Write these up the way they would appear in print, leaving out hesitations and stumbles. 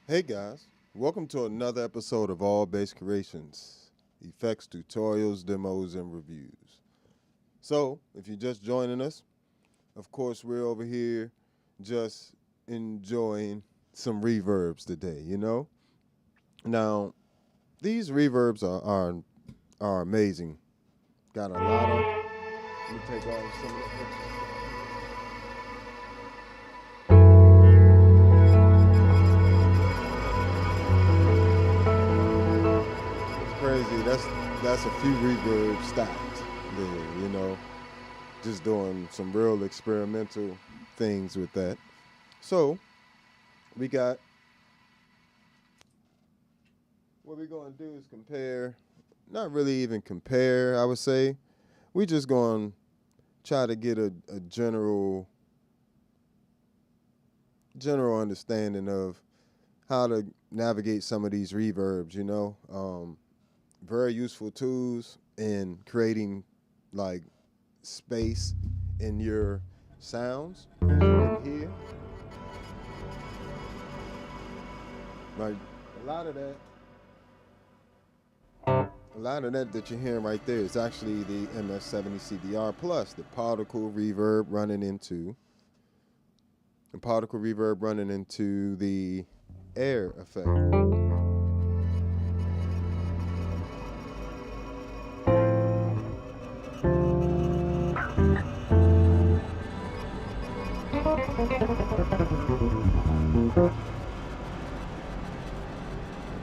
Hey guys, welcome to another episode of All Bass Creations, effects, tutorials, demos, and reviews. So, if you're just joining us, of course we're over here just enjoying some reverbs today, you know? Now, these reverbs are amazing. Got a lot of, let me take off some of the extra. Crazy. That's a few reverbs stacked there, you know. Just doing some real experimental things with that. So we got what we're gonna do is compare, not really even compare, I would say. We just gonna try to get a general understanding of how to navigate some of these reverbs, you know. Very useful tools in creating like space in your sounds, as you can hear. Like a lot of that you're hearing right there is actually the MS-70CBR Plus, the particle reverb running into the air effect.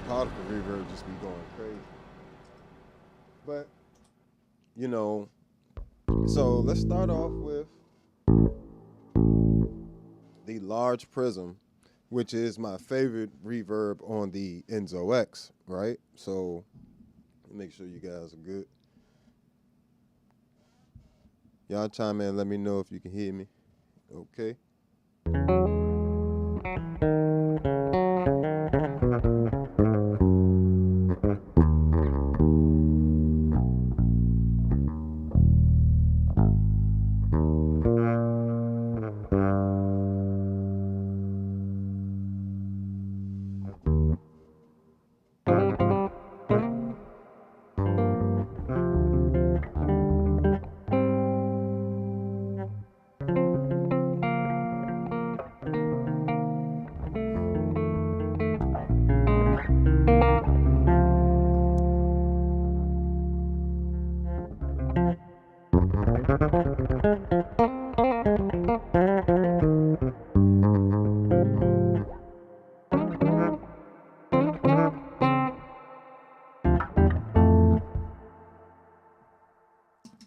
Particle reverb just be going crazy. But, you know, so let's start off with the large prism, which is my favorite reverb on the Enzo X, right? So make sure you guys are good. Y'all chime in, let me know if you can hear me. Okay.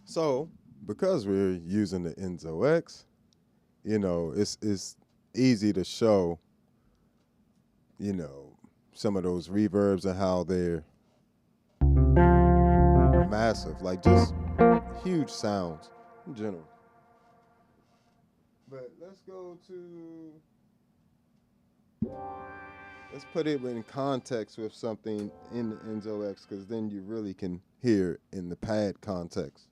So, because we're using the Enzo X, you know, it's easy to show, you know, some of those reverbs and how they're massive, like just huge sounds in general. But let's put it in context with something in the Enzo X, because then you really can hear it in the pad context.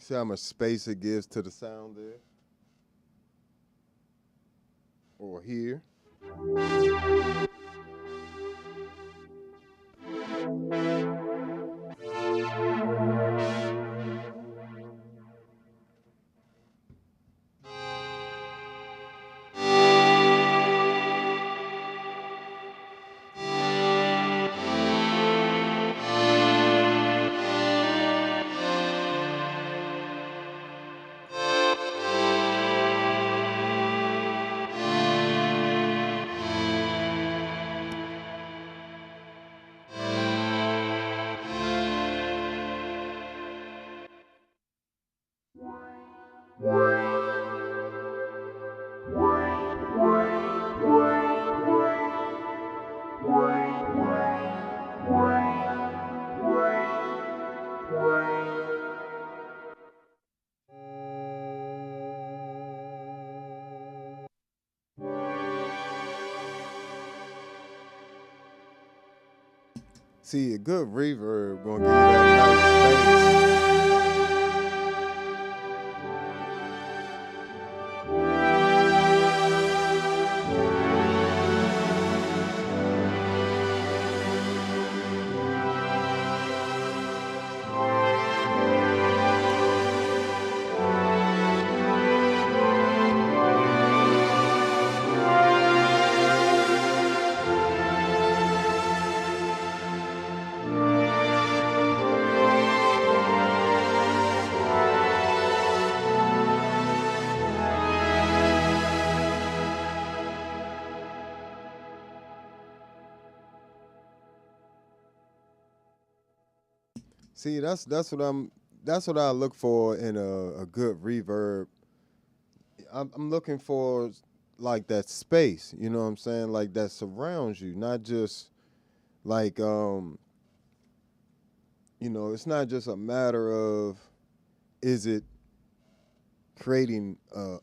See how much space it gives to the sound there? Or here? See, a good reverb gonna give you that nice space. See, that's what I look for in a good reverb. I'm looking for like that space, you know what I'm saying? Like that surrounds you, not just like it's not just a matter of is it creating a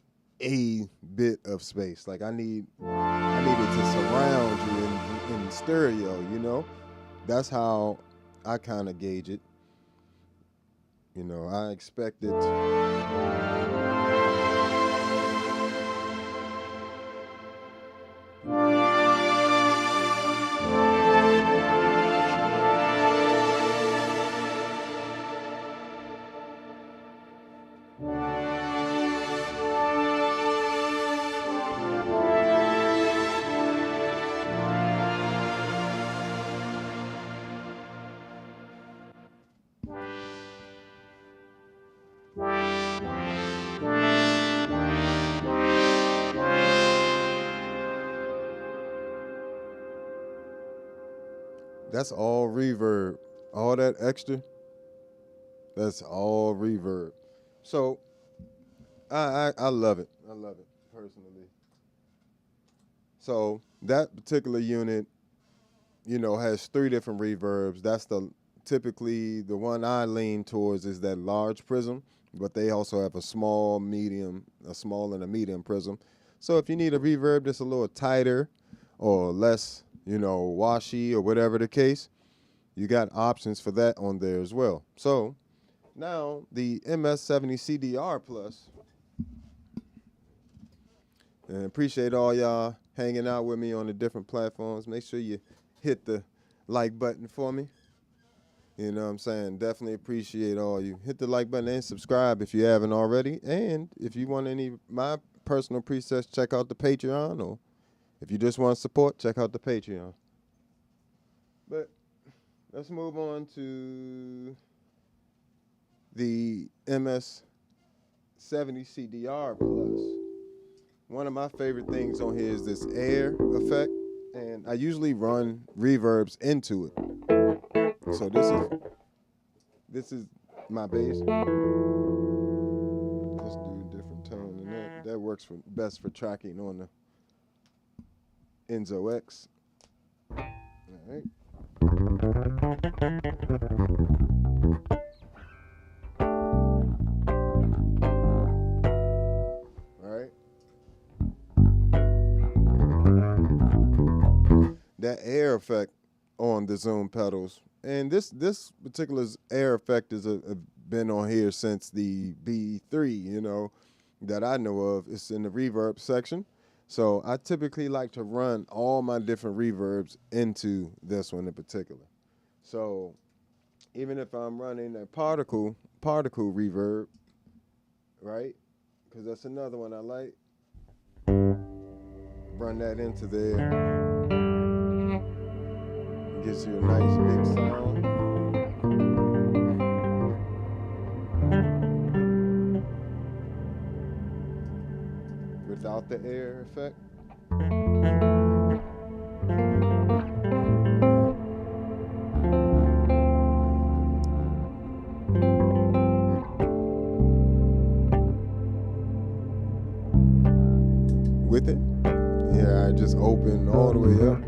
bit of space. Like I need it to surround you in stereo, you know? That's how I kind of gauge it. You know, I expect it. That's all reverb. All that extra, that's all reverb. So I love it. I love it personally. So that particular unit, has 3 different reverbs. That's typically the one I lean towards is that large prism, but they also have a small, a small and a medium prism. So if you need a reverb that's a little tighter or less, washy or whatever the case, you got options for that on there as well. So now the MS-70CDR Plus, and appreciate all y'all hanging out with me on the different platforms. Make sure you hit the like button for me. You know what I'm saying? Definitely appreciate all you. Hit the like button and subscribe if you haven't already. And if you want any of my personal presets, check out the Patreon. Or if you just want support, check out the Patreon. But let's move on to the MS-70CDR Plus. One of my favorite things on here is this air effect, and I usually run reverbs into it. So this is my bass. Let's do a different tone than that. That works best for tracking on the Enzo X. All right. That air effect on the Zoom pedals, and this particular air effect has been on here since the B3, that I know of. It's in the reverb section, so I typically like to run all my different reverbs into this one in particular. So even if I'm running a particle reverb, right, because that's another one I like, run that into there. Gives you a nice big sound. Without the air effect. With it, yeah, I just open all the way up.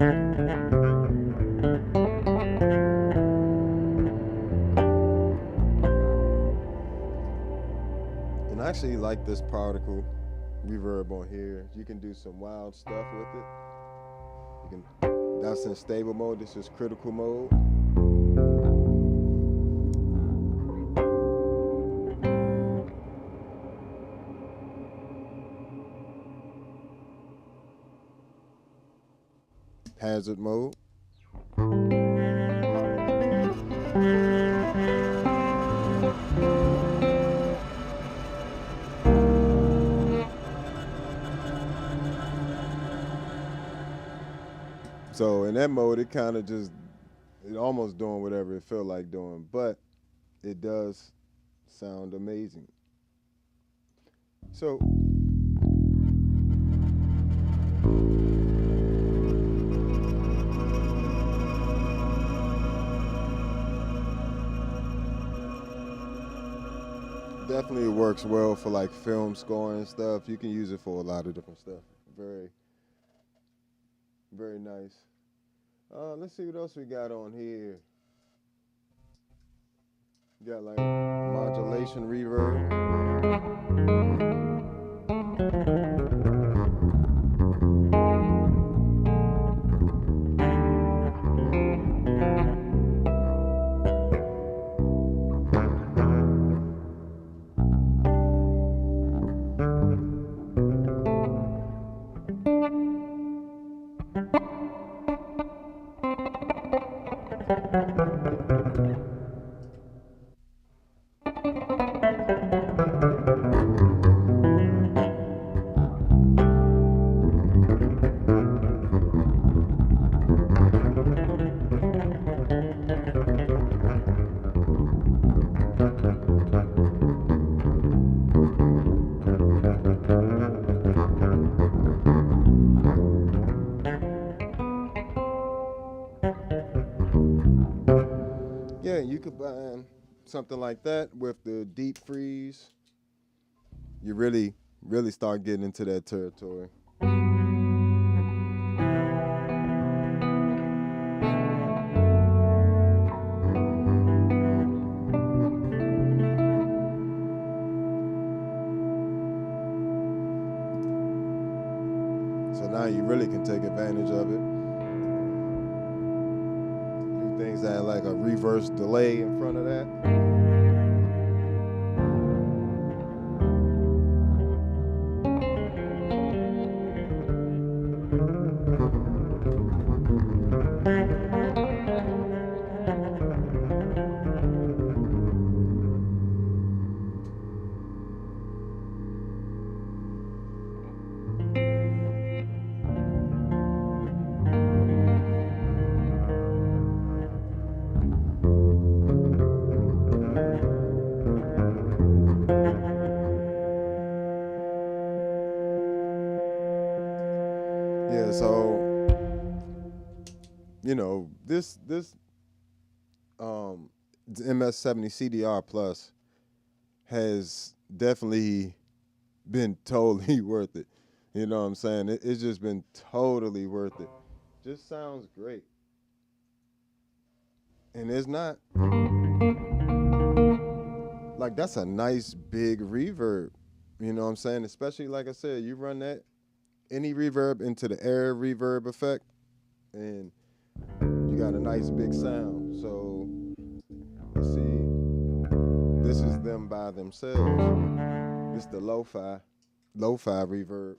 I actually like this particle reverb on here. You can do some wild stuff with it. That's in stable mode. This is critical mode. hazard mode. So in that mode, it kind of just, it almost doing whatever it felt like doing, but it does sound amazing. So definitely works well for like film scoring and stuff. You can use it for a lot of different stuff. Very, very nice. Let's see what else we got on here. We got like modulation reverb. Yeah, you could buy something like that with the deep freeze. You really start getting into that territory. So now you really can take advantage of it. Do things that have like a reverse delay in front of that. Yeah, so you know, this MS-70 CDR Plus has definitely been totally worth it. You know what I'm saying? It's just been totally worth it. Just sounds great. And it's not like, that's a nice big reverb. You know what I'm saying? Especially, like I said, you run that any reverb into the air reverb effect, and you got a nice big sound. So let's see, this is them by themselves. This is the lo-fi reverb.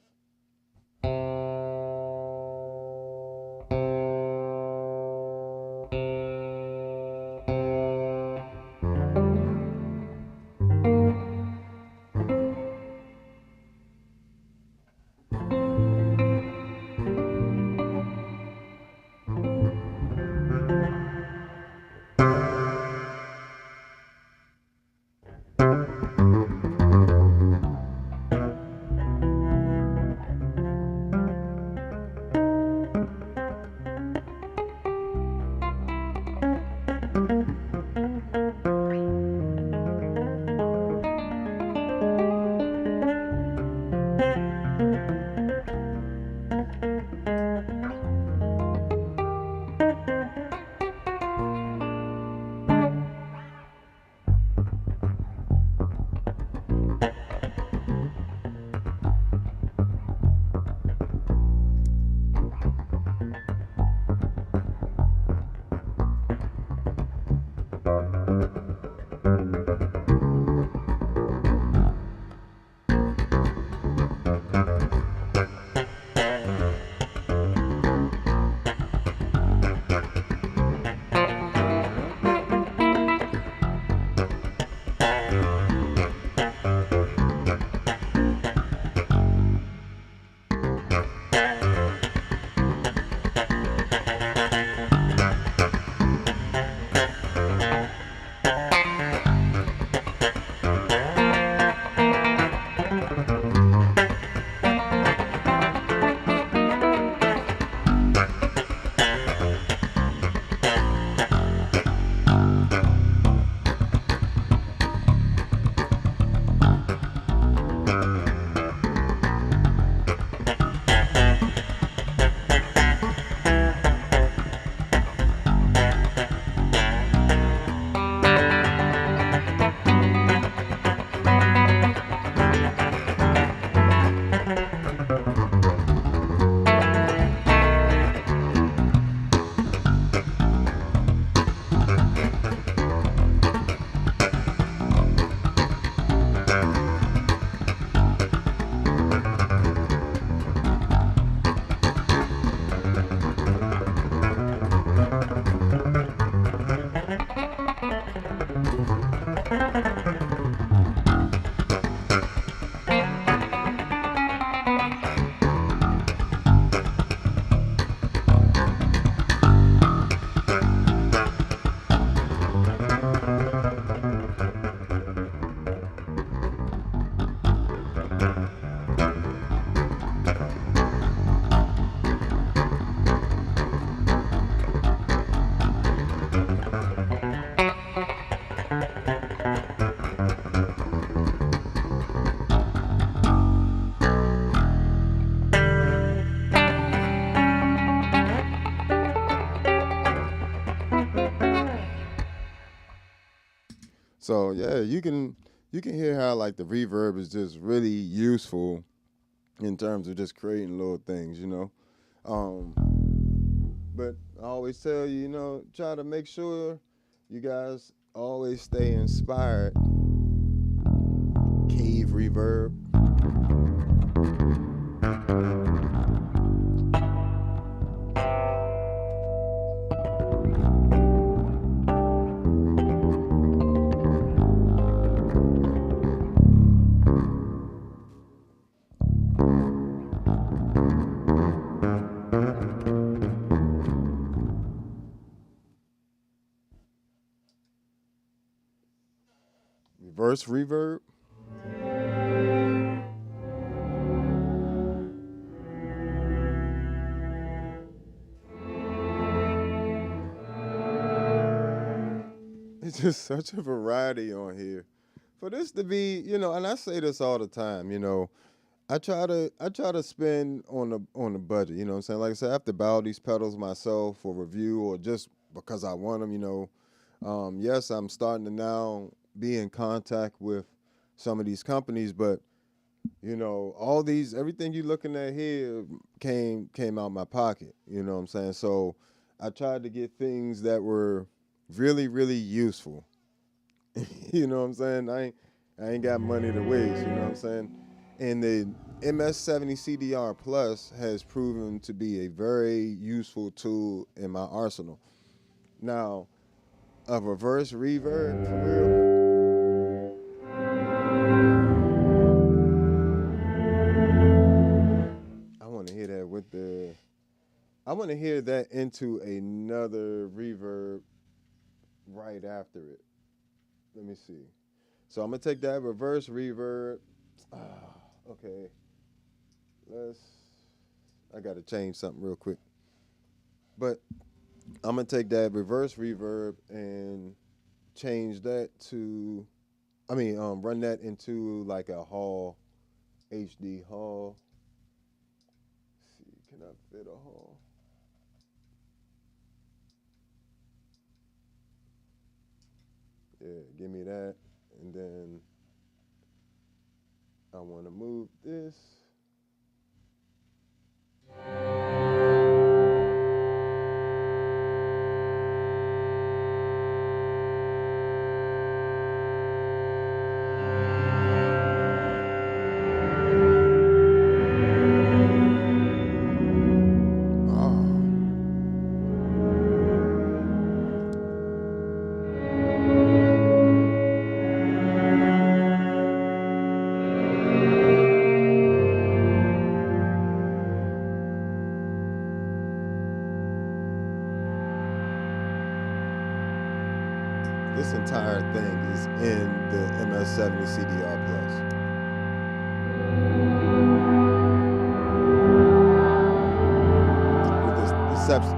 So yeah, you can hear how like the reverb is just really useful in terms of just creating little things, you know. Um, but I always tell you, try to make sure you guys always stay inspired. Cave reverb. Reverse reverb. It's just such a variety on here. For this to be, and I say this all the time, I try to spend on the budget, you know what I'm saying? Like I said, I have to buy all these pedals myself for review or just because I want them. Yes, I'm starting to now be in contact with some of these companies, but all these everything you're looking at here came out my pocket, you know what I'm saying? So I tried to get things that were really, really useful. You know what I'm saying? I ain't got money to waste, you know what I'm saying? And the MS-70 CDR Plus has proven to be a very useful tool in my arsenal. Now, a reverse reverb for real. I want to hear that into another reverb right after it. Let me see. So I'm gonna take that reverse reverb. Okay. Let's. I gotta change something real quick. But I'm gonna take that reverse reverb and change that to. Run that into like a hall, HD hall. Let's see, can I fit a hall? Yeah, give me that, and then I want to move this. This entire thing is in the MS-70 CDR Plus.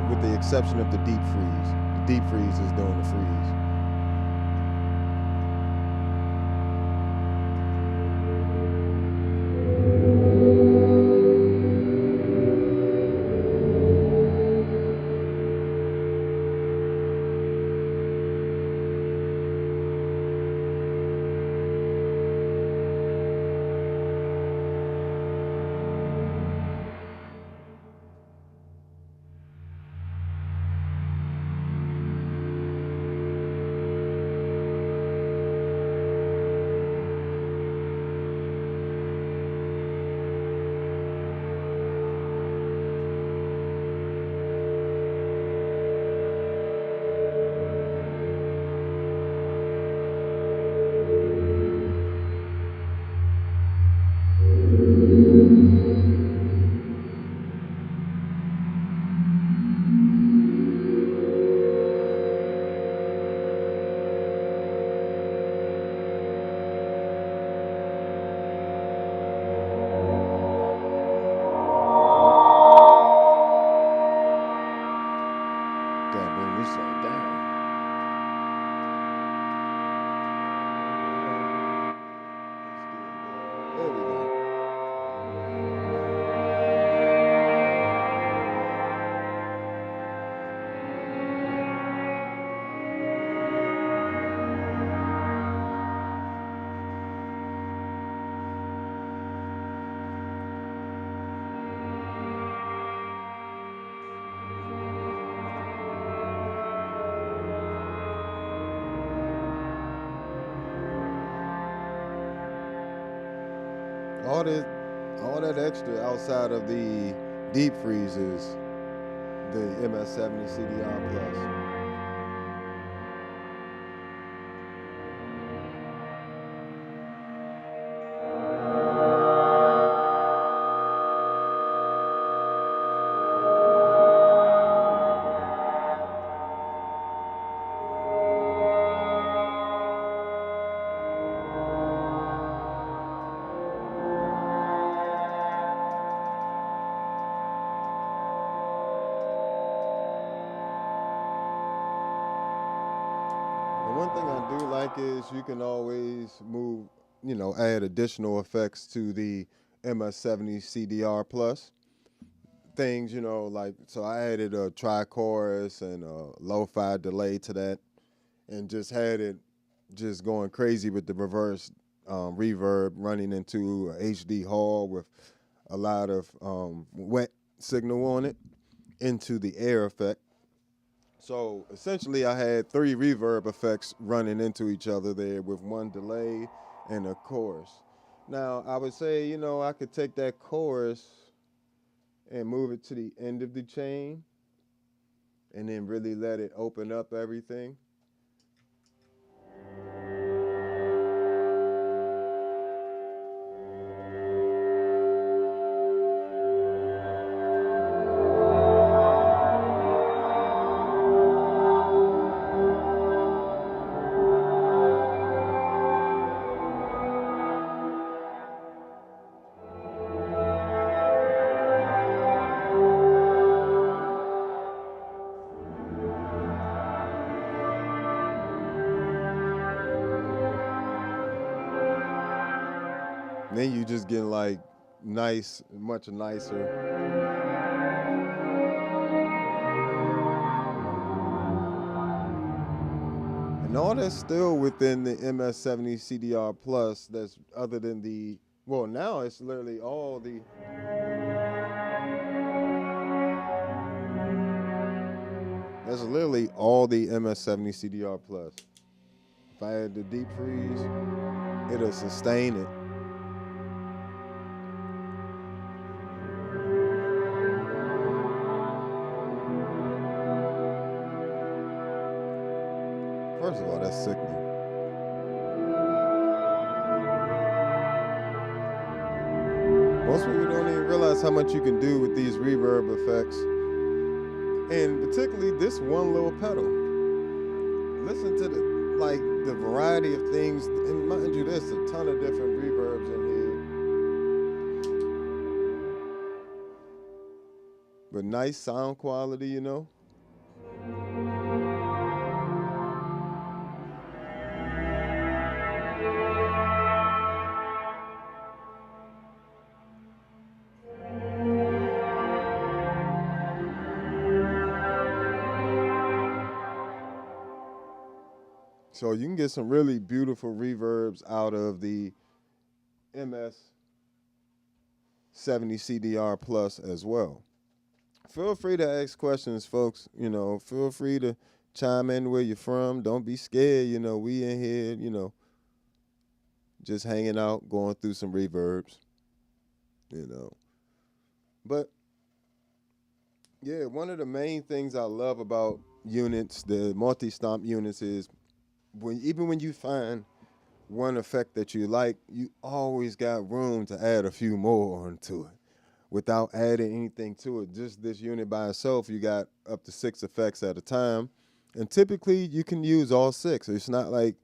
With the exception of the deep freeze. The deep freeze is doing the freeze. all that extra outside of the deep freezes, the MS-70 CDR Plus. And one thing I do like is you can always move, add additional effects to the MS-70 CDR Plus. Things, like, so I added a tri-chorus and a lo-fi delay to that and just had it just going crazy with the reverse reverb running into a HD hall with a lot of wet signal on it into the air effect. So essentially I had 3 reverb effects running into each other there with one delay and a chorus. Now I would say, I could take that chorus and move it to the end of the chain and then really let it open up everything. Then you just get like nice, much nicer. And all that's still within the MS-70 CDR Plus. That's other than the, well, now it's literally all the. That's literally all the MS-70 CDR Plus. If I had the deep freeze, it'll sustain it. First of all, that's sickening. Most people don't even realize how much you can do with these reverb effects. And particularly this one little pedal. Listen to the variety of things. And mind you, there's a ton of different reverbs in here. But nice sound quality, So you can get some really beautiful reverbs out of the MS-70 CDR Plus as well. Feel free to ask questions, folks. Feel free to chime in where you're from. Don't be scared. We in here, just hanging out, going through some reverbs, But, yeah, one of the main things I love about units, the multi-stomp units, is even when you find one effect that you like, you always got room to add a few more onto it without adding anything to it. Just this unit by itself, you got up to 6 effects at a time. And typically you can use all 6. It's not like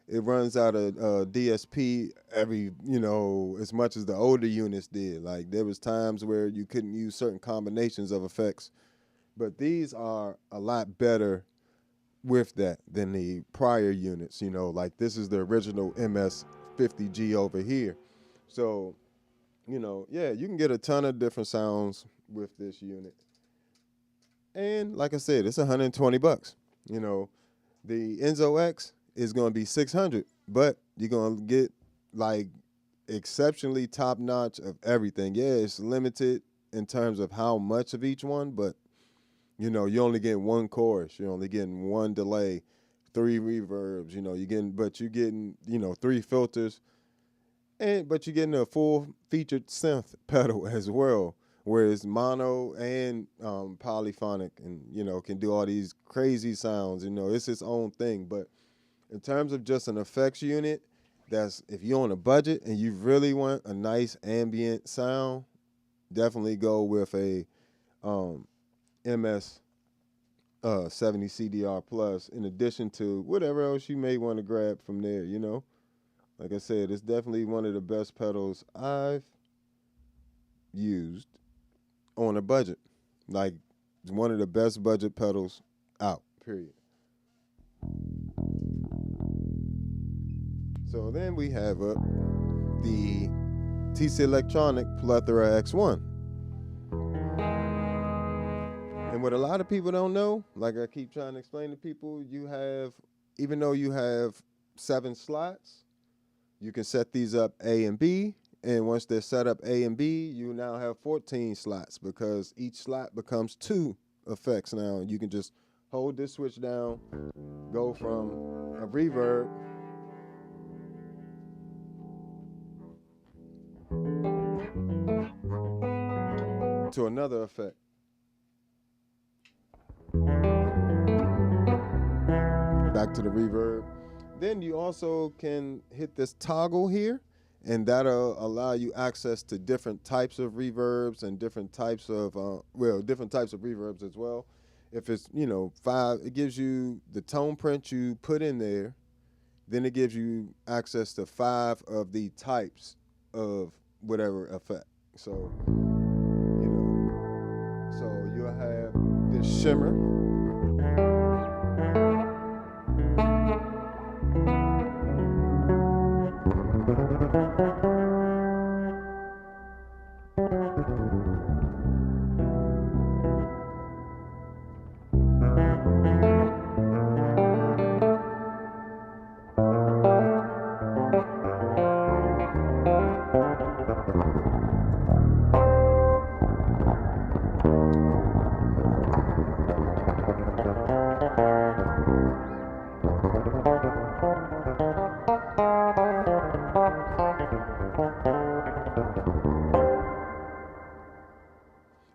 it runs out of DSP every, as much as the older units did. Like there was times where you couldn't use certain combinations of effects, but these are a lot better with that than the prior units. Like this is the original MS-50G over here. So, yeah, you can get a ton of different sounds with this unit. And like I said, it's $120. The Enzo X is going to be $600, but you're going to get like exceptionally top notch of everything. Yeah, it's limited in terms of how much of each one, but you only get one chorus, you're only getting one delay, 3 reverbs, you're getting 3 filters. But you're getting a full featured synth pedal as well, where it's mono and polyphonic, and can do all these crazy sounds. It's its own thing. But in terms of just an effects unit, that's if you're on a budget and you really want a nice ambient sound, definitely go with a MS 70 CDR Plus. In addition to whatever else you may want to grab from there, Like I said, it's definitely one of the best pedals I've used on a budget. Like, it's one of the best budget pedals out, period. So then we have up the TC Electronic Plethora X1. And what a lot of people don't know, like I keep trying to explain to people, even though you have 7 slots, you can set these up A and B, and once they're set up A and B, you now have 14 slots because each slot becomes 2 effects now. You can just hold this switch down, go from a reverb to another effect. Back to the reverb. Then you also can hit this toggle here, and that'll allow you access to different types of reverbs and different types of different types of reverbs as well. If it's 5, it gives you the tone print you put in there. Then it gives you access to 5 of the types of whatever effect. So so you'll have this shimmer.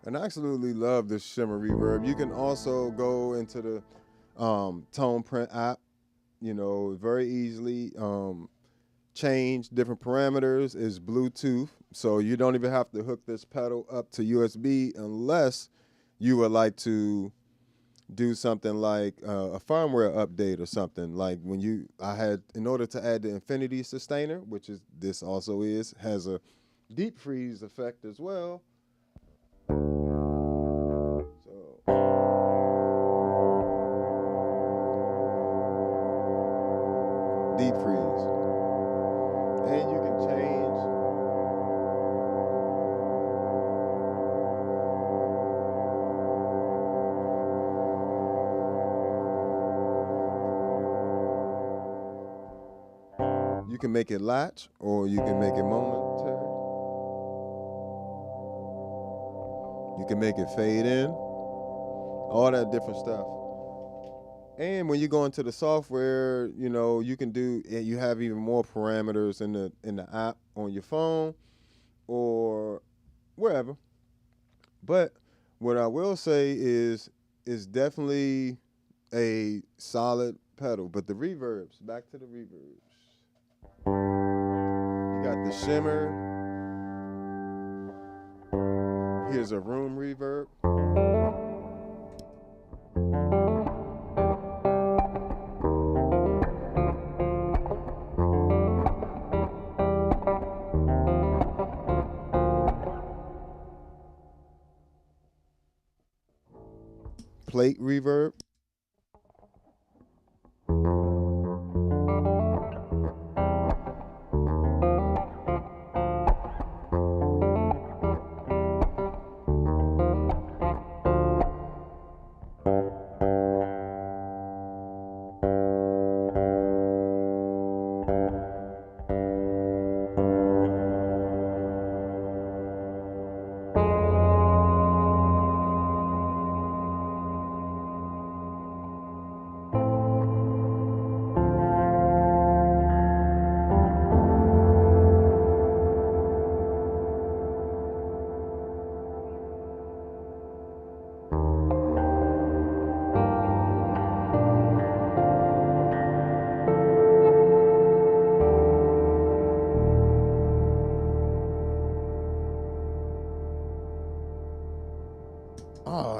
And I absolutely love this shimmer reverb. You can also go into the tone print app, very easily change different parameters. It's Bluetooth, so you don't even have to hook this pedal up to USB unless you would like to do something like a firmware update or something. Like in order to add the Infinity Sustainer, which is this also has a deep freeze effect as well. Deep freeze. And you can change you can make it latch or you can make it momentary. You can make it fade in. All that different stuff. And when you go into the software, you can you have even more parameters in the app on your phone or wherever. But what I will say is it's definitely a solid pedal. But the reverbs, back to the reverbs. You got the shimmer. Here's a room reverb. Plate reverb.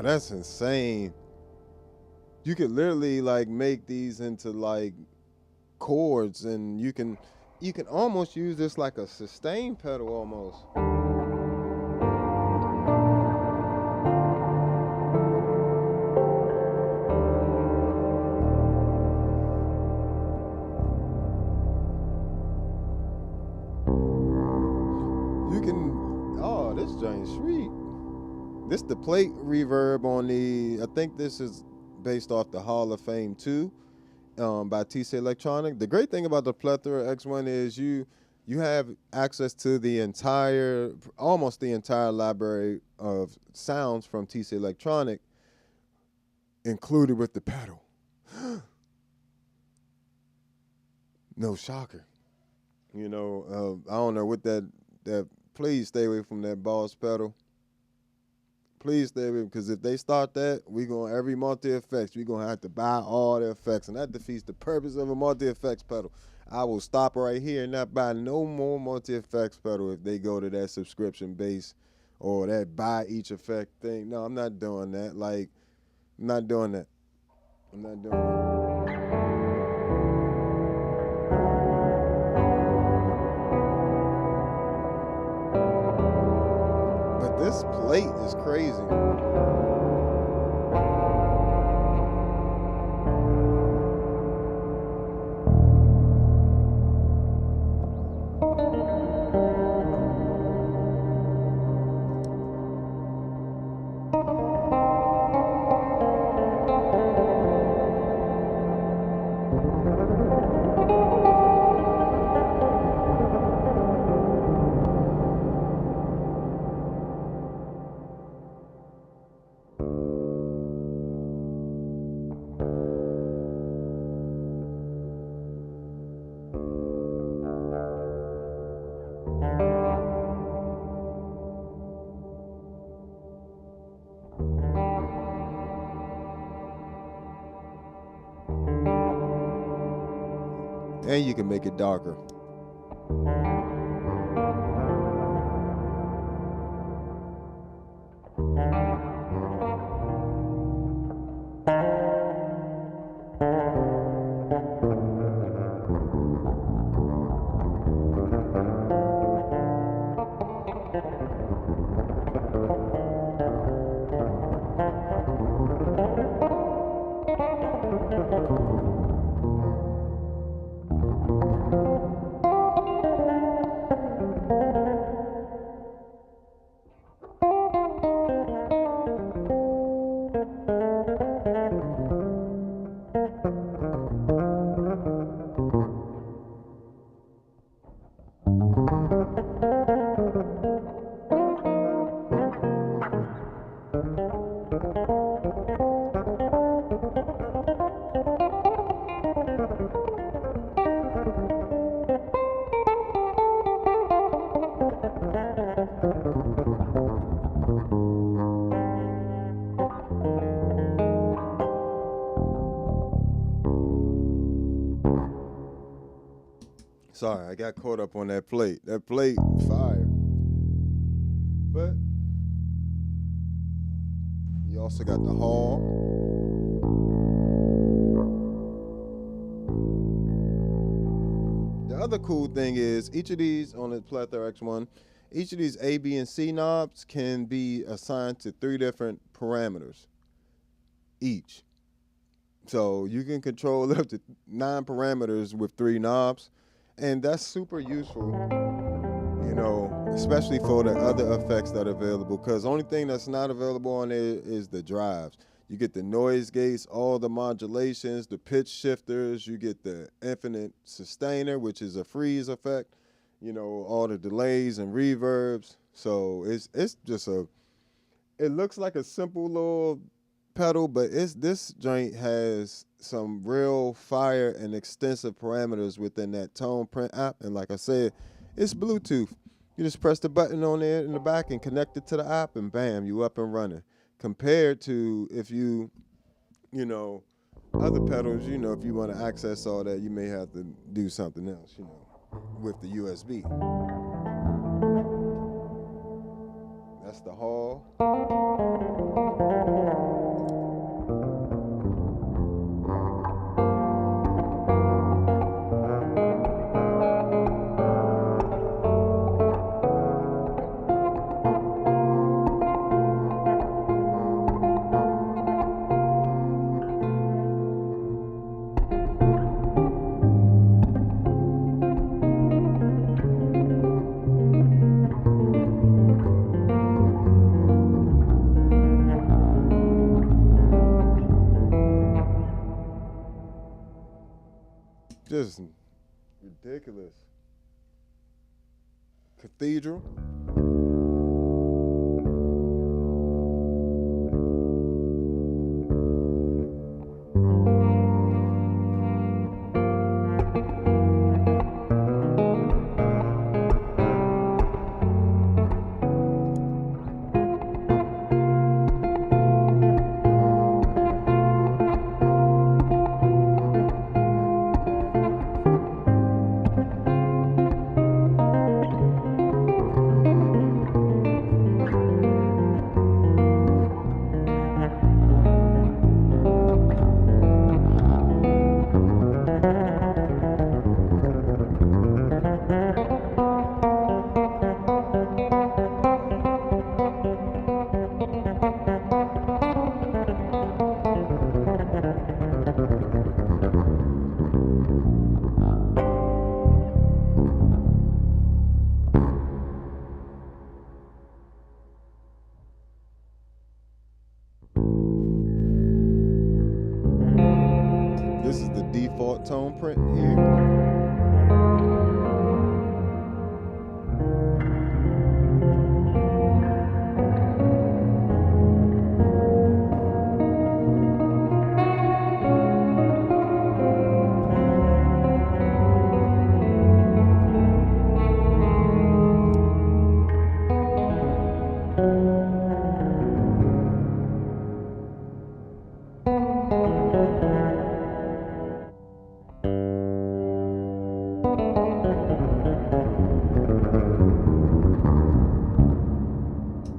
that's insane. You could literally like make these into like chords, and you can almost use this like a sustain pedal almost. You can, oh, this joint's sweet. This the plate reverb on the, I think this is based off the Hall of Fame 2 by TC Electronic. The great thing about the Plethora X1 is you have access to the entire, almost the entire library of sounds from TC Electronic, included with the pedal. No shocker. You know, I don't know what that, please stay away from that Boss pedal. Please stay away, because if they start that, every multi-effects, we're going to have to buy all the effects, and that defeats the purpose of a multi-effects pedal. I will stop right here and not buy no more multi-effects pedal if they go to that subscription base or that buy each effect thing. No, I'm not doing that. Like, I'm not doing that. I'm not doing that. But this plate is crazy. And you can make it darker. Sorry, I got caught up on that plate. That plate, fire. But you also got the Hall. The other cool thing is each of these on the Plethora X1, each of these A, B, and C knobs can be assigned to 3 different parameters each. So you can control up to 9 parameters with 3 knobs. And that's super useful, you know, especially for the other effects that are available, because the only thing that's not available on there is the drives. You get the noise gates, all the modulations, the pitch shifters, you get the infinite sustainer, which is a freeze effect, you know, all the delays and reverbs. So it's just it looks like a simple little pedal, but this joint has some real fire and extensive parameters within that Tone Print app. And like I said, it's Bluetooth. You just press the button on there in the back and connect it to the app, and bam, you up and running. Compared to if you know, other pedals, you know, if you want to access all that, you may have to do something else, you know, with the USB. That's the Hall. Just ridiculous. Cathedral. This is the default tone print here.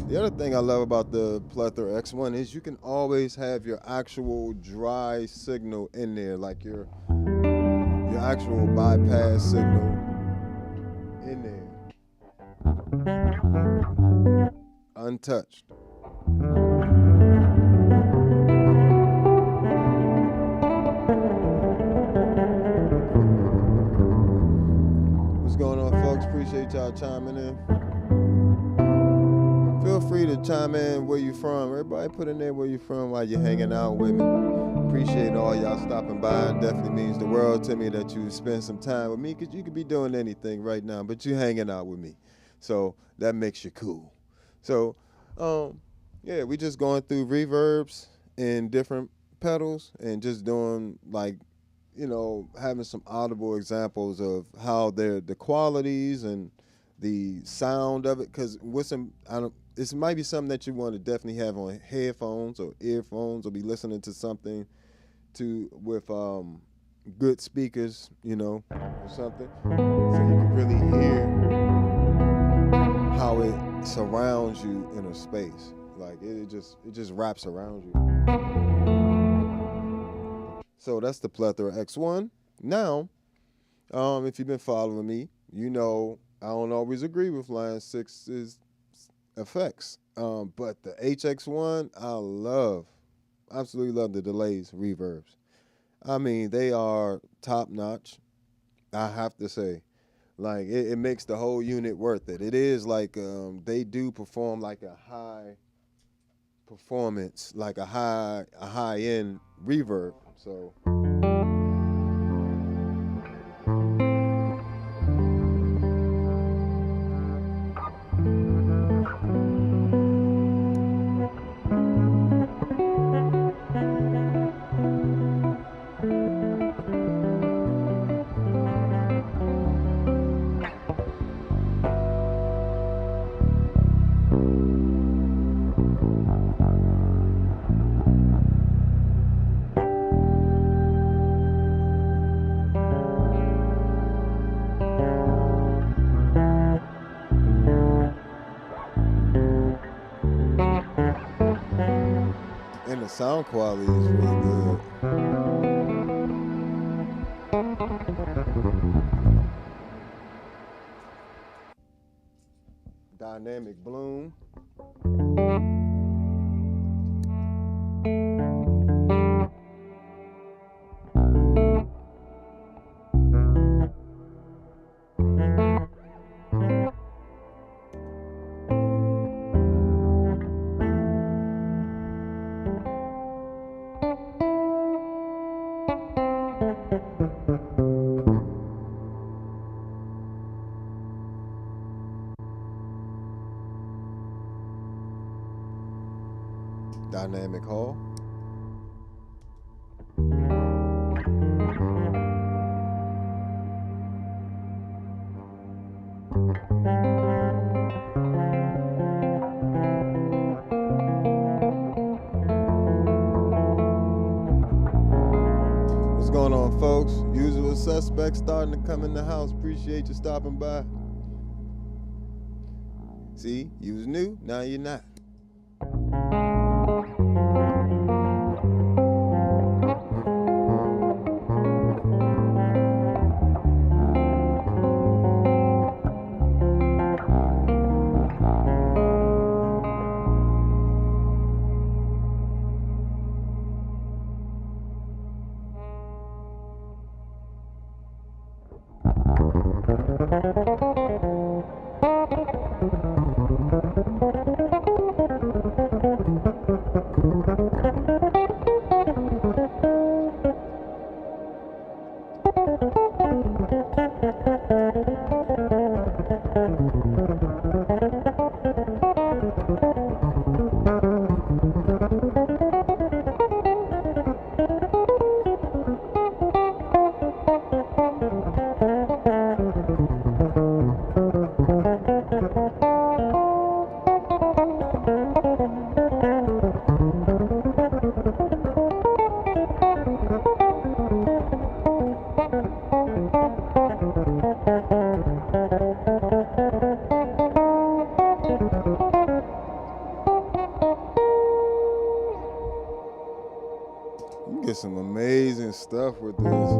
The other thing I love about the Plethora X1 is you can always have your actual dry signal in there, like your actual bypass signal in there, untouched. What's going on, folks? Appreciate y'all chiming in. Feel free to chime in where you from. Everybody put in there where you from while you're hanging out with me. Appreciate all y'all stopping by. It definitely means the world to me that you spend some time with me, because you could be doing anything right now, but you hanging out with me. So that makes you cool. So, yeah, we just going through reverbs and different pedals and just doing, like, you know, having some audible examples of how they're the qualities and the sound of it, because this might be something that you want to definitely have on headphones or earphones, or be listening to something with good speakers, you know, or something, so you can really hear how it surrounds you in a space. Like it just wraps around you. So that's the Plethora X1. Now, if you've been following me, you know I don't always agree with Line 6's effects, but the HX1 I love, absolutely love the delays, reverbs. I mean, they are top notch, I have to say. Like it makes the whole unit worth it. It is like they do perform like a high performance, like a high end reverb. So and the sound quality is really good. Dynamic bloom. dynamic hall. What's going on, folks? Usual suspects starting to come in the house. Appreciate you stopping by. See, you was new, now you're not. Get some amazing stuff with this.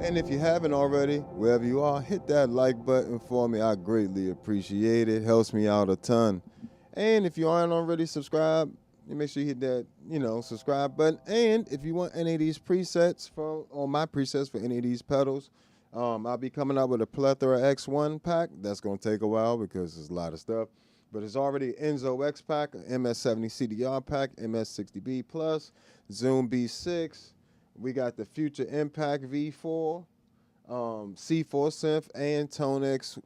And if you haven't already, wherever you are, hit that like button for me. I greatly appreciate it. Helps me out a ton. And if you aren't already subscribed, make sure you hit that, subscribe button. And if you want any of these presets or my presets for any of these pedals, I'll be coming out with a plethora X1 pack. That's going to take a while because there's a lot of stuff. But it's already Enzo X pack, MS-70 CDR pack, MS-60B plus, Zoom B6. We got the Future Impact V4, C4 synth, and ToneX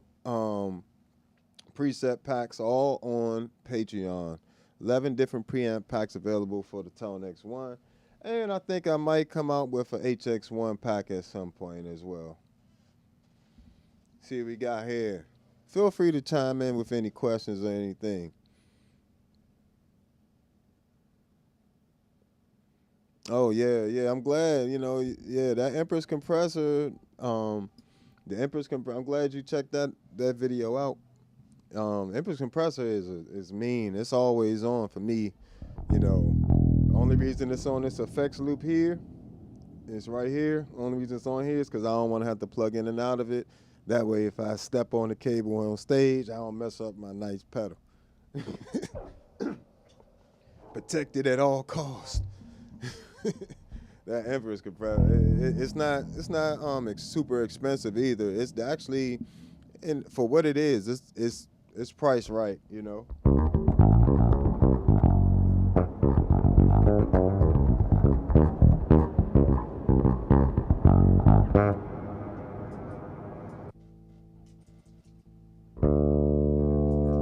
preset packs all on Patreon. 11 different preamp packs available for the ToneX one. And I think I might come out with an HX1 pack at some point as well. See what we got here. Feel free to chime in with any questions or anything. Oh, yeah, I'm glad, that Empress compressor, I'm glad you checked that video out. Empress compressor is mean. It's always on for me, The only reason it's on this effects loop here, it's right here. The only reason it's on here is because I don't want to have to plug in and out of it. That way, if I step on the cable on stage, I don't mess up my nice pedal. Protected at all costs. That Empress compressor, it's not super expensive either. It's actually, for what it is, it's priced right,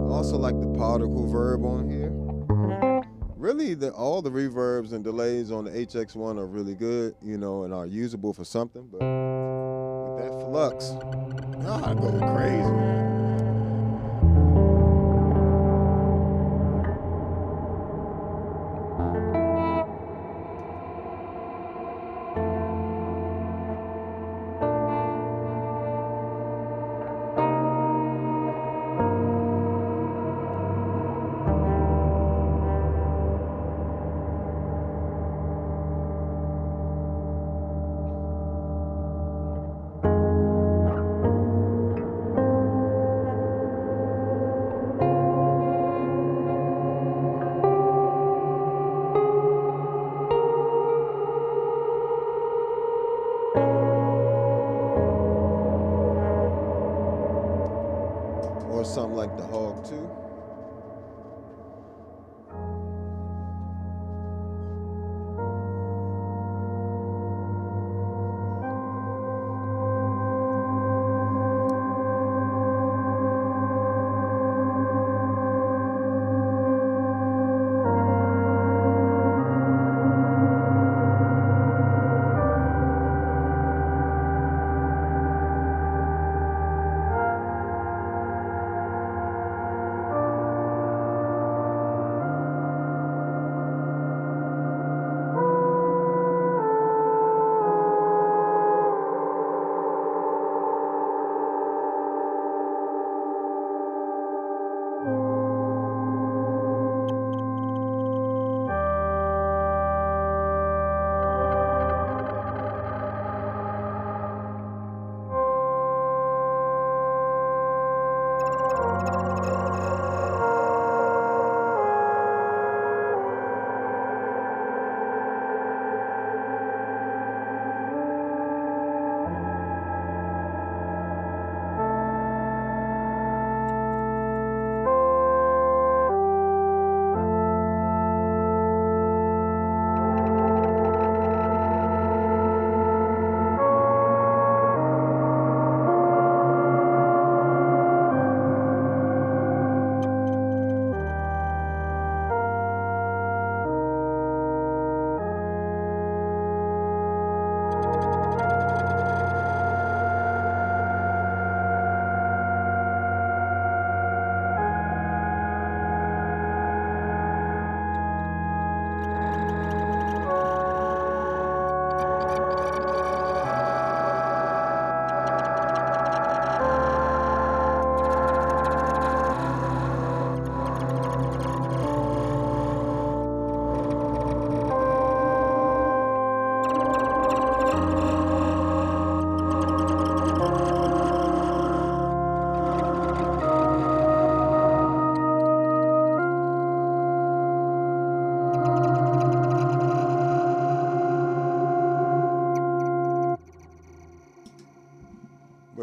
Also like the particle verb on here. Really, all the reverbs and delays on the HX1 are really good, and are usable for something. But with that flux, I go crazy. Or something like the Hog 2.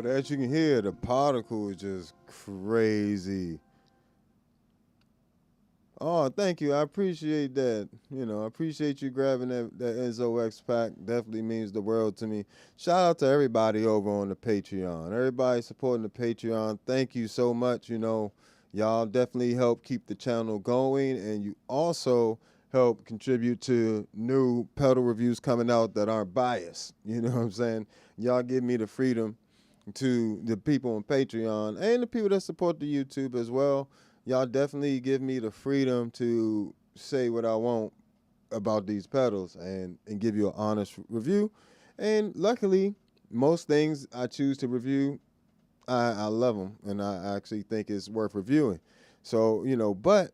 But as you can hear, the particle is just crazy. Oh, thank you. I appreciate that. You know, I appreciate you grabbing that Enzo X pack. Definitely means the world to me. Shout out to everybody over on the Patreon. Everybody supporting the Patreon. Thank you so much. You know, y'all definitely help keep the channel going, and you also help contribute to new pedal reviews coming out that aren't biased. You know what I'm saying? Y'all give me the freedom to the people on Patreon and the people that support the YouTube as well. Y'all definitely give me the freedom to say what I want about these pedals and give you an honest review. And luckily, most things I choose to review, I love them, and I actually think it's worth reviewing. So, you know, but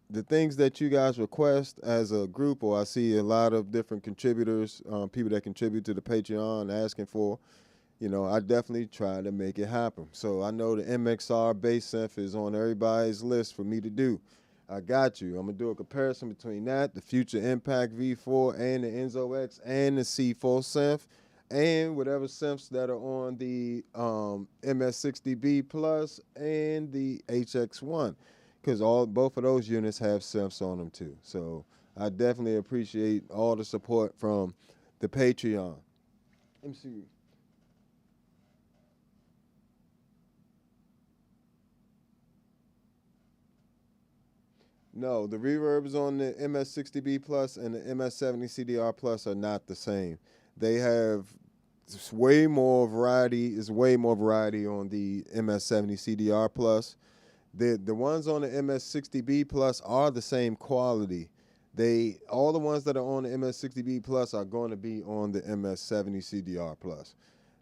the things that you guys request as a group, or I see a lot of different contributors, people that contribute to the Patreon asking for, you know, I definitely try to make it happen. So I know the MXR bass synth is on everybody's list for me to do. I got you. I'm going to do a comparison between that, the Future Impact V4, and the Enzo X, and the C4 synth, and whatever synths that are on the MS-60B Plus and the HX1, because both of those units have synths on them too. So I definitely appreciate all the support from the Patreon. Let me see. No, the reverbs on the MS-60B Plus and the MS-70 CDR Plus are not the same. They have way more variety. Is way more variety on the MS-70 CDR Plus. The ones on the MS-60B Plus are the same quality. All the ones that are on the MS-60B Plus are going to be on the MS-70 CDR Plus,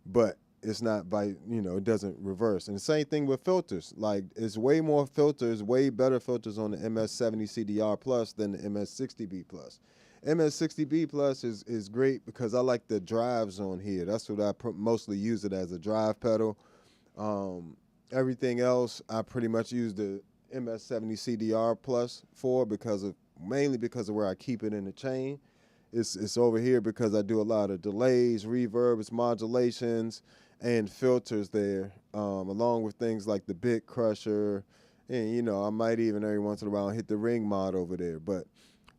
but it's not by, you know, it doesn't reverse. And the same thing with filters. Like, it's way more filters, way better filters on the MS-70 CDR Plus than the MS-60B Plus. MS-60B Plus is great because I like the drives on here. That's what I mostly use it as, a drive pedal. Everything else, I pretty much use the MS-70 CDR Plus for mainly because of where I keep it in the chain. It's over here because I do a lot of delays, reverbs, modulations, and filters there, along with things like the bit crusher, and, you know, I might even every once in a while hit the ring mod over there. But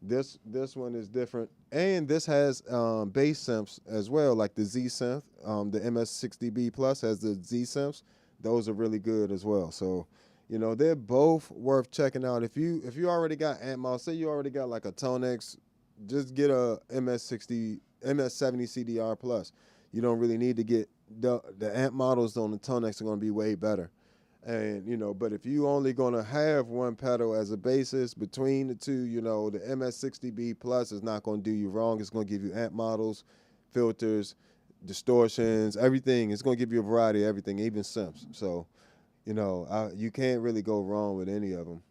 this one is different, and this has bass synths as well, like the Z synth. The MS-60B Plus has the Z synths. Those are really good as well. So, you know, they're both worth checking out. If you already got amp mods, say you already got like a ToneX, just get a MS-70 CDR Plus. You don't really need to get the amp models on the ToneX are going to be way better. And, you know, but if you only going to have one pedal as a basis between the two, you know, the MS-60B Plus is not going to do you wrong. It's going to give you amp models, filters, distortions, everything. It's going to give you a variety of everything, even synths. So, you know, you can't really go wrong with any of them.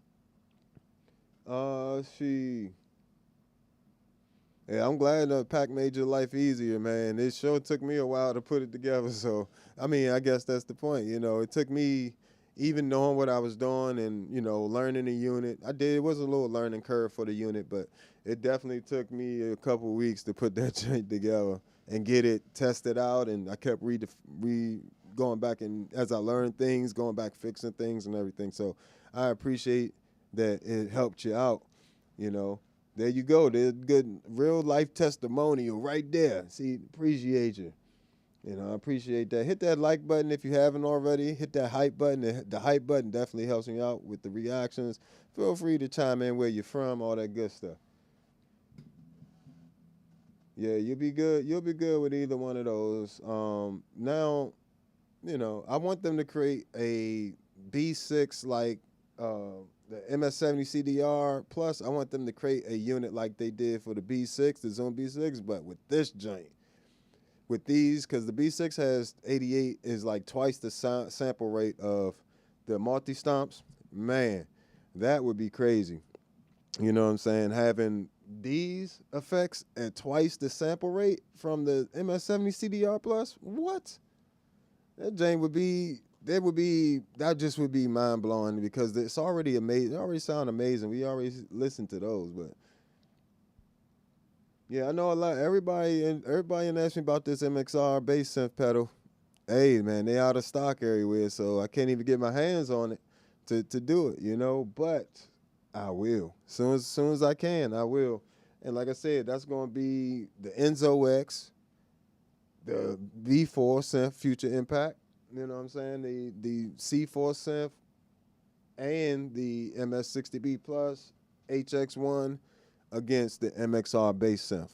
Yeah, I'm glad the pack made your life easier, man. It sure took me a while to put it together. So, I mean, I guess that's the point. You know, it took me even knowing what I was doing and, you know, learning the unit. It was a little learning curve for the unit, but it definitely took me a couple of weeks to put that joint together and get it tested out. And I kept going back, and as I learned things, going back fixing things and everything. So I appreciate that it helped you out, you know. There you go. There's good real life testimonial right there. See, appreciate you. You know, I appreciate that. Hit that like button if you haven't already. Hit that hype button. The hype button definitely helps me out with the reactions. Feel free to chime in where you're from, all that good stuff. Yeah, you'll be good. You'll be good with either one of those. Now, you know, I want them to create a B6 like the MS-70 CDR Plus. I want them to create a unit like they did for the B6, the Zoom B6, but with this joint. With these, because the B6 has 88, is like twice the sample rate of the multi-stomps. Man, that would be crazy. You know what I'm saying? Having these effects at twice the sample rate from the MS-70 CDR Plus, what? That joint would be... that just would be mind blowing because it's already amazing. It already sound amazing. We already listened to those, but yeah, I know a lot. Everybody asked me about this MXR bass synth pedal. hey man, they out of stock everywhere, so I can't even get my hands on it to do it, But I will. Soon as I can, I will. And like I said, that's gonna be the Enzo X, the V4 synth Future Impact. You know what I'm saying? The C4 synth and the MS-60B Plus HX1 against the MXR bass synth.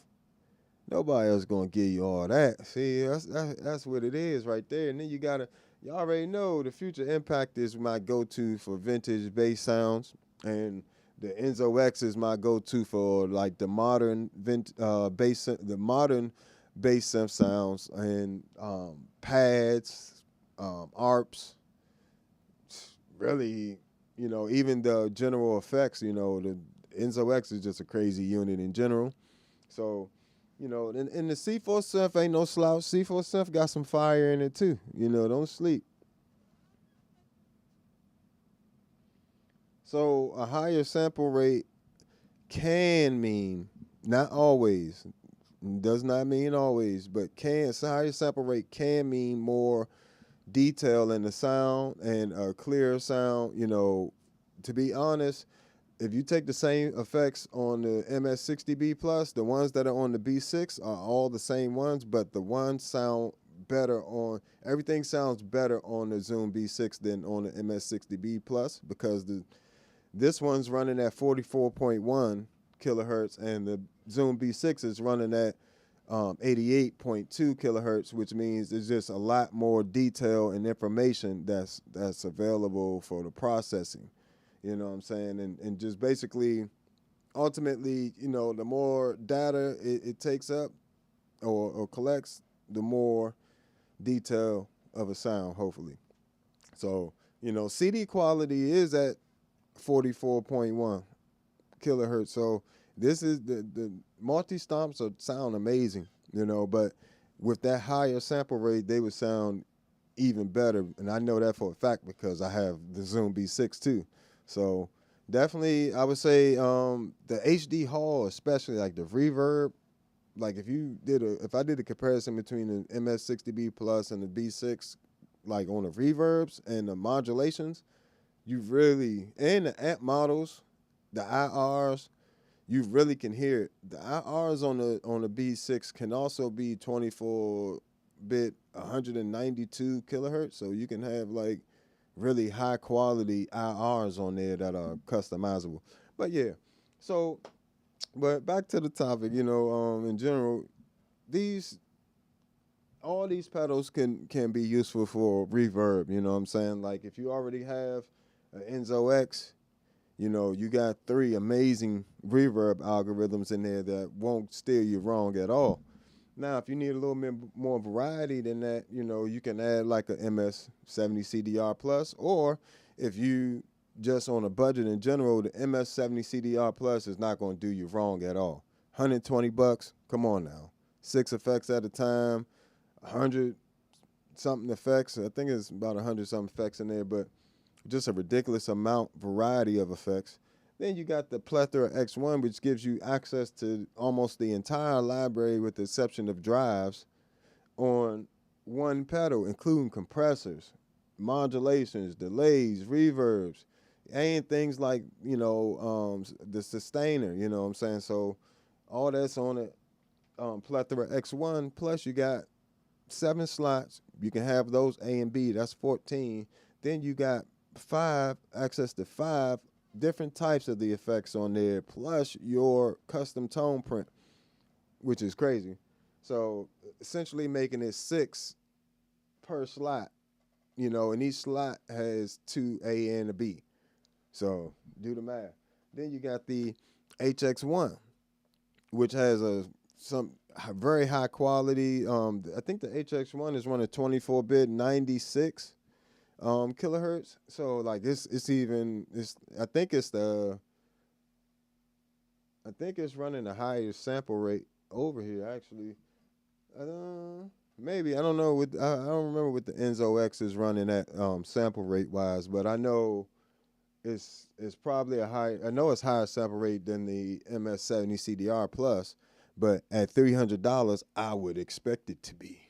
Nobody else gonna give you all that. See, that's what it is right there. And then you already know the Future Impact is my go-to for vintage bass sounds, and the Enzo X is my go-to for like the modern the modern bass synth sounds and pads, ARPs. Really, even the general effects. The Enzo X is just a crazy unit in general. So. And the C4 synth ain't no slouch. C4 synth got some fire in it too. Don't sleep. So a higher sample rate can mean, not always, does not mean always, but higher sample rate can mean more detail in the sound and a clearer sound. To be honest, if you take the same effects on the MS-60B Plus, the ones that are on the B6 are all the same ones, but the ones sound better everything sounds better on the Zoom B6 than on the MS-60B Plus, because this one's running at 44.1 kilohertz and the Zoom B6 is running at 88.2 kilohertz, which means there's just a lot more detail and information that's available for the processing. You know what I'm saying? And just basically, ultimately, the more data it takes up or collects, the more detail of a sound, hopefully. So, CD quality is at 44.1 kilohertz. So this is the multi-stomps sound amazing, but with that higher sample rate, they would sound even better. And I know that for a fact because I have the Zoom B6 too. So definitely, I would say the HD Hall, especially like the reverb. Like if I did a comparison between the MS-60B Plus and the B6, like on the reverbs and the modulations, and the amp models, the IRs, you really can hear it. The IRs on the B6 can also be 24-bit, 192 kilohertz, so you can have like really high quality IRs on there that are customizable. But yeah, but back to the topic, in general, all these pedals can be useful for reverb, you know what I'm saying? Like if you already have an Enzo X, you got 3 amazing reverb algorithms in there that won't steer you wrong at all. Now, if you need a little bit more variety than that, you can add like a MS-70 CDR Plus, or if you just on a budget in general, the MS-70 CDR Plus is not going to do you wrong at all. $120, come on now. 6 effects at a time, 100-something effects. I think it's about 100-something effects in there, but just a ridiculous variety of effects. Then you got the Plethora X1, which gives you access to almost the entire library with the exception of drives on one pedal, including compressors, modulations, delays, reverbs, and things like, the sustainer, you know what I'm saying? So all that's on it. Plethora X1, plus you got 7 slots. You can have those A and B, that's 14. Then you got access to 5 different types of the effects on there, plus your custom tone print, which is crazy. So essentially making it 6 per slot, and each slot has 2 A and a B. So do the math. Then you got the HX1, which has some very high quality. I think the HX1 is running 24-bit 96 kilohertz. So like I think it's running the highest sample rate over here actually. Maybe, I don't know, I don't remember what the Enzo X is running at sample rate wise, but I know it's probably I know it's higher sample rate than the MS-70 CDR Plus, but at $300 I would expect it to be.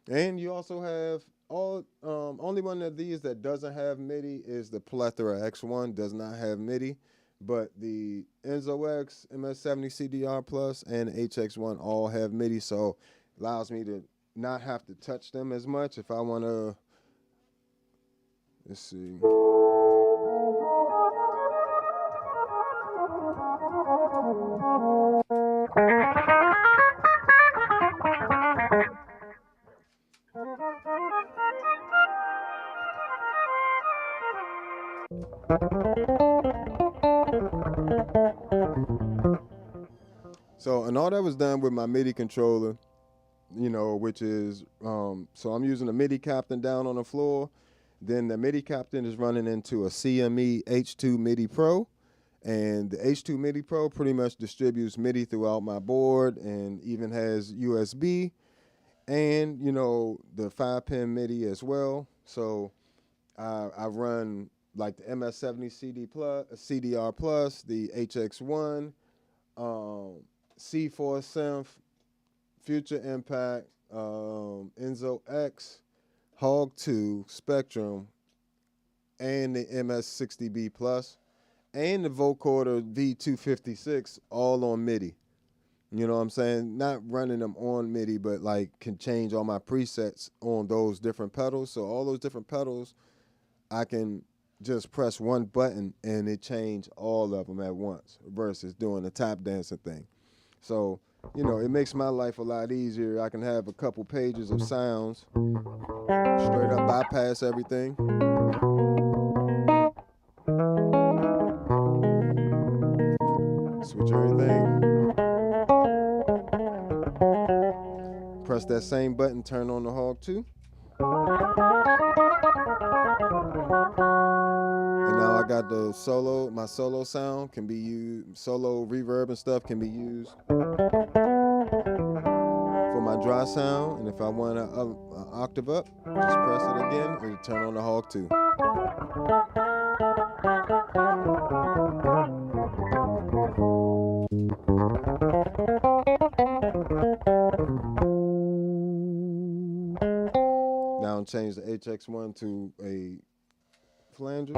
And you also have only one of these that doesn't have MIDI is the Plethora X1, does not have MIDI, but the Enzo X, MS-70 CDR Plus, and HX1 all have MIDI, so allows me to not have to touch them as much if I want to. Let's see. So, and all that was done with my MIDI controller, you know, which is, so I'm using a MIDI captain down on the floor. Then the MIDI captain is running into a CME H2 MIDI Pro. And the H2 MIDI Pro pretty much distributes MIDI throughout my board and even has USB and, you know, the 5-pin MIDI as well. So I run like the MS-70 CDR Plus, the HX1, C4 Synth, Future Impact, Enzo X, Hog 2, Spectrum, and the MS-60B Plus, and the vocoder V256, all on MIDI. You know what I'm saying? Not running them on MIDI, but like can change all my presets on those different pedals. So all those different pedals, I can just press one button and it change all of them at once versus doing the tap dancing thing. So, you know, it makes my life a lot easier. I can have a couple pages of sounds, straight up bypass everything. Switch everything. Press that same button, turn on the Hog 2. And now I got the solo, my solo sound can be used, solo reverb and stuff can be used for my dry sound. And if I want an octave up, just press it again and turn on the Hog 2. Now I'm change the HX1 to a flanger.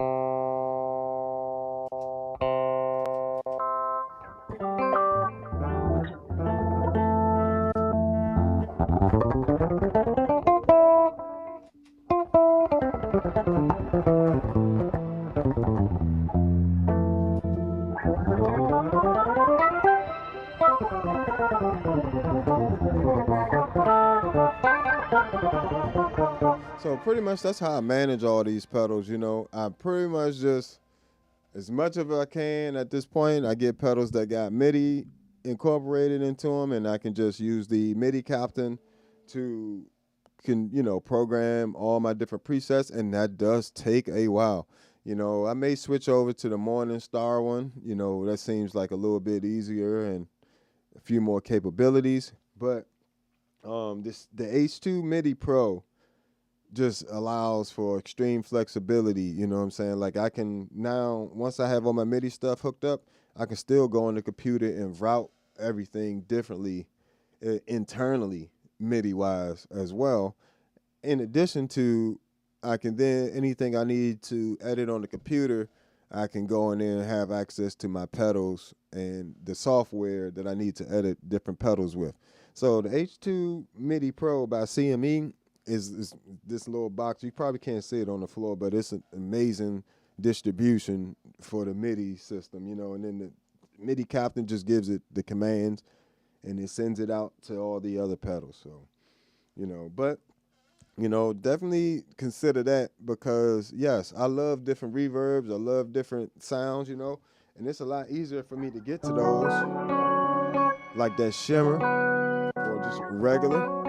So pretty much that's how I manage all these pedals, you know. I pretty much just, as much of it I can at this point, I get pedals that got MIDI incorporated into them, and I can just use the MIDI captain to, you know, program all my different presets, and that does take a while. You know, I may switch over to the Morning Star one, you know, that seems like a little bit easier and a few more capabilities, but the H2 MIDI Pro just allows for extreme flexibility, you know what I'm saying? Like I can now, once I have all my MIDI stuff hooked up, I can still go on the computer and route everything differently internally MIDI-wise as well. In addition to, I can then, anything I need to edit on the computer, I can go in there and have access to my pedals and the software that I need to edit different pedals with. So the H2 MIDI Pro by CME is this little box. You probably can't see it on the floor, but it's an amazing distribution for the MIDI system, you know, and then the MIDI captain just gives it the commands and it sends it out to all the other pedals. So, you know, but, you know, definitely consider that because, yes, I love different reverbs. I love different sounds, you know, and it's a lot easier for me to get to those, like that shimmer or just regular.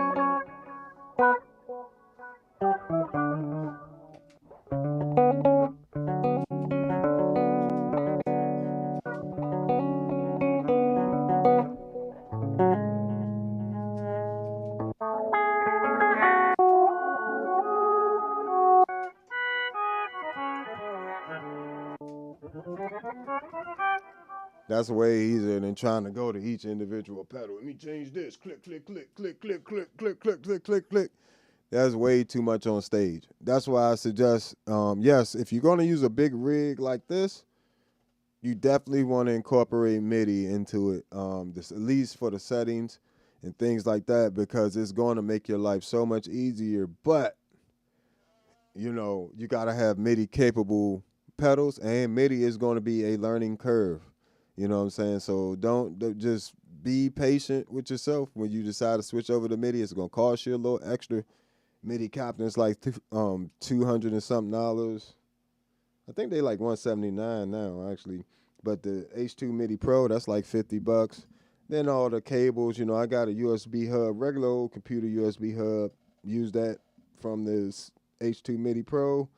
That's way easier than trying to go to each individual pedal. Let me change this. Click, click, click, click, click, click, click, click, click, click, click. That's way too much on stage. That's why I suggest, yes, if you're going to use a big rig like this, you definitely want to incorporate MIDI into it, this, at least for the settings and things like that, because it's going to make your life so much easier. But, you know, you got to have MIDI capable pedals, and MIDI is going to be a learning curve. You know what I'm saying? So don't just be patient with yourself when you decide to switch over to MIDI. It's going to cost you a little extra. MIDI captain's like $200 and something dollars. I think they like $179 now actually. But the H2 MIDI Pro, that's like $50. Then all the cables, you know, I got a USB hub, regular old computer USB hub. Use that from this H2 MIDI Pro,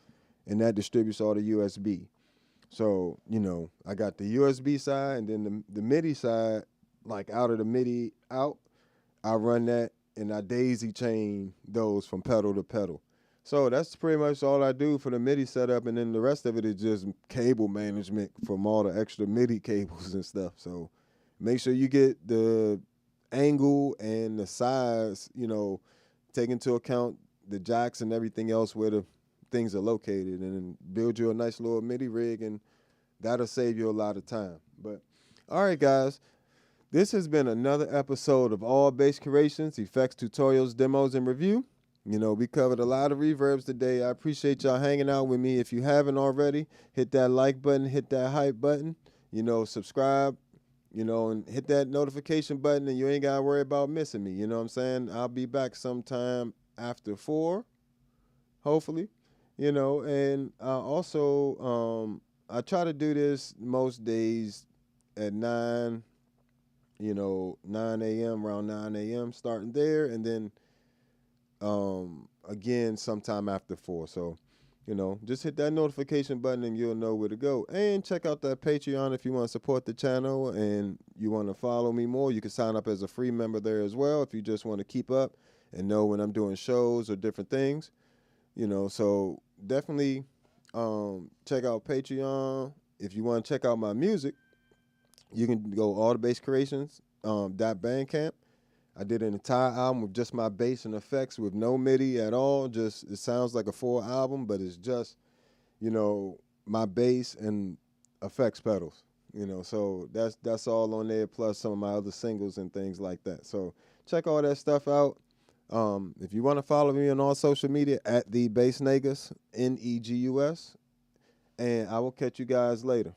and that distributes all the USB. So, you know, I got the USB side, and then the MIDI side, like out of the MIDI out, I run that, and I daisy chain those from pedal to pedal. So that's pretty much all I do for the MIDI setup, and then the rest of it is just cable management from all the extra MIDI cables and stuff. So make sure you get the angle and the size, you know, take into account the jacks and everything else where the things are located, and then build you a nice little MIDI rig, and that'll save you a lot of time. But all right, guys. This has been another episode of All Bass Creations, effects, tutorials, demos, and review. You know, we covered a lot of reverbs today. I appreciate y'all hanging out with me. If you haven't already, hit that like button, hit that hype button, you know, subscribe, you know, and hit that notification button, and you ain't got to worry about missing me. You know what I'm saying? I'll be back sometime after 4, hopefully, you know, and also I try to do this most days at 9, you know, 9 a.m., around 9 a.m., starting there, and then again sometime after 4. So, you know, just hit that notification button and you'll know where to go. And check out that Patreon if you want to support the channel and you want to follow me more. You can sign up as a free member there as well if you just want to keep up and know when I'm doing shows or different things. You know, so definitely check out Patreon. If you want to check out my music, you can go All the Bass Creations .bandcamp. I did an entire album with just my bass and effects with no MIDI at all. Just, it sounds like a full album, but it's just, you know, my bass and effects pedals. You know, so that's all on there, plus some of my other singles and things like that. So check all that stuff out. If you want to follow me on all social media, at the Bass Negus, Negus, and I will catch you guys later.